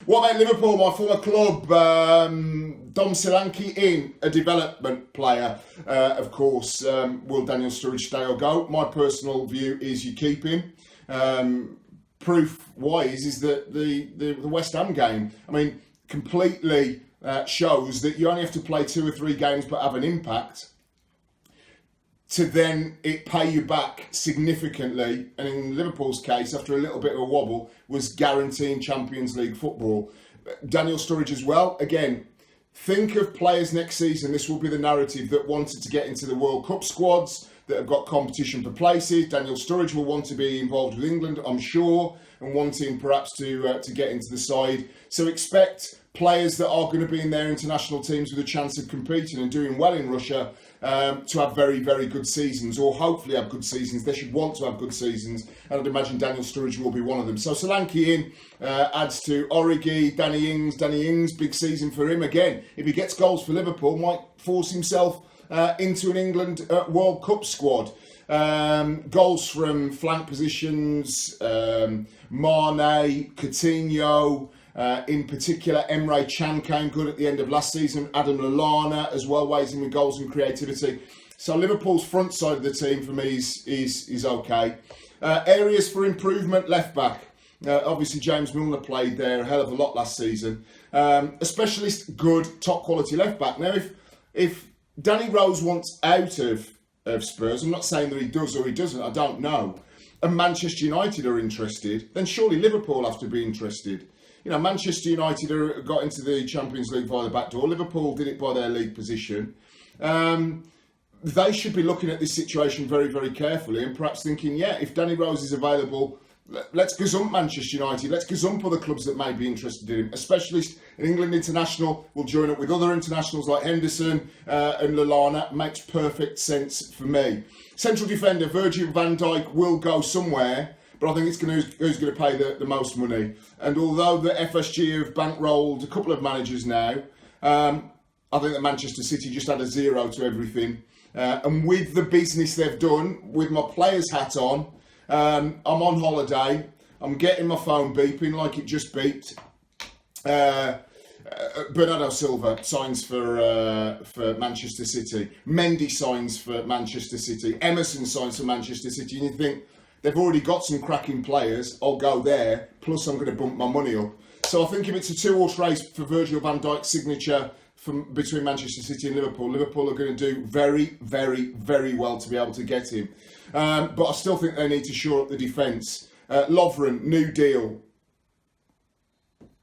What about Liverpool, my former club? Dom Solanke in, a development player. Of course, will Daniel Sturridge stay or go? My personal view is you keep him. Proof wise is that the West Ham game, I mean, completely shows that you only have to play 2 or 3 games but have an impact to then it pay you back significantly, and in Liverpool's case, after a little bit of a wobble, was guaranteeing Champions League football. Daniel Sturridge as well, again, think of players next season, this will be the narrative, that wanted to get into the World Cup squads, that have got competition for places. Daniel Sturridge will want to be involved with England, I'm sure, and wanting perhaps to get into the side. So expect players that are going to be in their international teams with a chance of competing and doing well in Russia to have very, very good seasons, or hopefully have good seasons. They should want to have good seasons, and I'd imagine Daniel Sturridge will be one of them. So Solanke in adds to Origi, Danny Ings, big season for him. Again, if he gets goals for Liverpool, might force himself into an England World Cup squad. Goals from flank positions, Mane, Coutinho, in particular, Emre Can came good at the end of last season. Adam Lallana as well weighs in with goals and creativity. So Liverpool's front side of the team for me is okay. Areas for improvement, left back. Obviously, James Milner played there a hell of a lot last season. A specialist, good, top quality left back. Now, if Danny Rose wants out of Spurs, I'm not saying that he does or he doesn't, I don't know, and Manchester United are interested, then surely Liverpool have to be interested. You know, Manchester United got into the Champions League via the back door. Liverpool did it by their league position. They should be looking at this situation very, very carefully and perhaps thinking, yeah, if Danny Rose is available, let's gazump Manchester United. Let's gazump other clubs that may be interested in him. A specialist, an England international, will join up with other internationals like Henderson and Lallana. Makes perfect sense for me. Central defender, Virgil van Dijk will go somewhere, but I think it's who's going to pay the most money. And although the FSG have bankrolled a couple of managers now, I think that Manchester City just had a 0 to everything. And with the business they've done, with my player's hat on, I'm on holiday, I'm getting my phone beeping like it just beeped. Bernardo Silva signs for Manchester City. Mendy signs for Manchester City. Emerson signs for Manchester City. And you think, they've already got some cracking players, I'll go there, plus I'm going to bump my money up. So I think if it's a 2-horse race for Virgil van Dijk's signature between Manchester City and Liverpool are going to do very, very, very well to be able to get him. But I still think they need to shore up the defence. Lovren, new deal.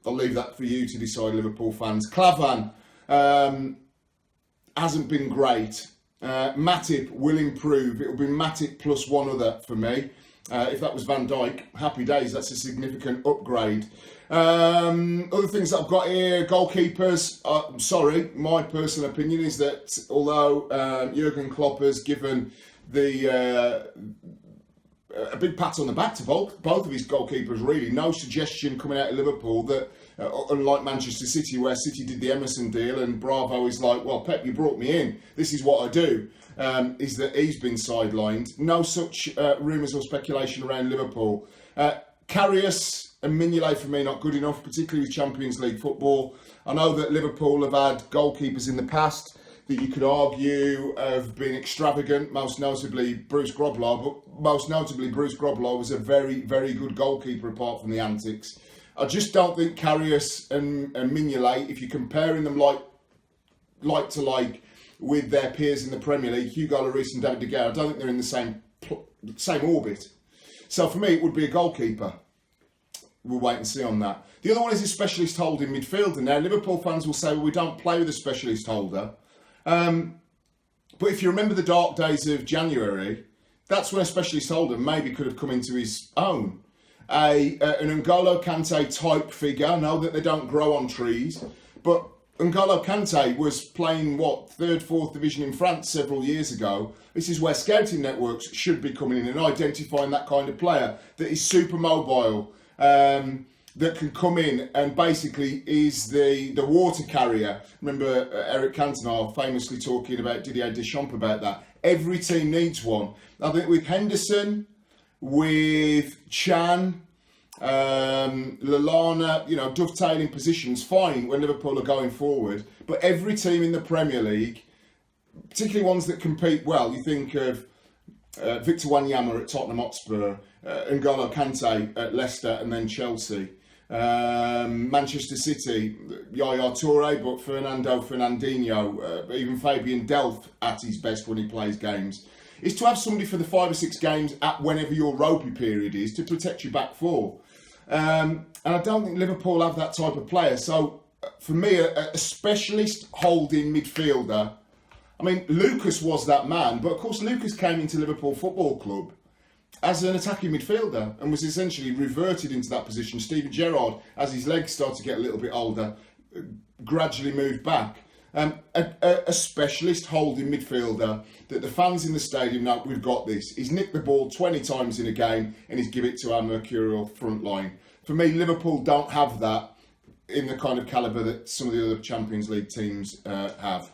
I'll leave that for you to decide, Liverpool fans. Klavan hasn't been great. Matip will improve. It will be Matip plus one other for me. If that was Van Dijk, happy days. That's a significant upgrade. Other things that I've got here, goalkeepers. Sorry, my personal opinion is that although Jurgen Klopp has given a big pat on the back to both of his goalkeepers, really. No suggestion coming out of Liverpool that, unlike Manchester City, where City did the Emerson deal and Bravo is like, well, Pep, you brought me in. This is what I do. Is that he's been sidelined. No such rumours or speculation around Liverpool. Karius and Mignolet for me not good enough, particularly with Champions League football. I know that Liverpool have had goalkeepers in the past that you could argue have been extravagant, most notably Bruce Grobbelaar, but most notably Bruce Grobbelaar was a very, very good goalkeeper apart from the antics. I just don't think Karius and Mignolet, if you're comparing them like to like with their peers in the Premier League, Hugo Lloris and David De Gea, I don't think they're in the same orbit. So for me, it would be a goalkeeper. We'll wait and see on that. The other one is a specialist holding midfielder. Now, Liverpool fans will say, well, we don't play with a specialist holder. But if you remember the dark days of January, that's when a specialist holder maybe could have come into his own. An N'Golo Kante type figure. I know that they don't grow on trees, but N'Golo Kante was playing, 3rd, 4th division in France several years ago. This is where scouting networks should be coming in and identifying that kind of player that is super mobile, that can come in and basically is the water carrier. Remember Eric Cantona famously talking about Didier Deschamps about that. Every team needs one. I think with Henderson, with Chan, Lallana, dovetailing positions, fine when Liverpool are going forward. But every team in the Premier League, particularly ones that compete well, you think of Victor Wanyama at Tottenham Hotspur, N'Golo Kante at Leicester and then Chelsea. Manchester City, Yaya Toure, but Fernandinho, even Fabian Delph at his best when he plays games, is to have somebody for the 5 or 6 games at whenever your ropey period is to protect your back four. And I don't think Liverpool have that type of player. So for me, a specialist holding midfielder, I mean, Lucas was that man, but of course Lucas came into Liverpool Football Club as an attacking midfielder and was essentially reverted into that position. Steven Gerrard, as his legs started to get a little bit older, gradually moved back. A specialist holding midfielder that the fans in the stadium know, we've got this. He's nicked the ball 20 times in a game and he's give it to our mercurial front line. For me, Liverpool don't have that in the kind of calibre that some of the other Champions League teams have.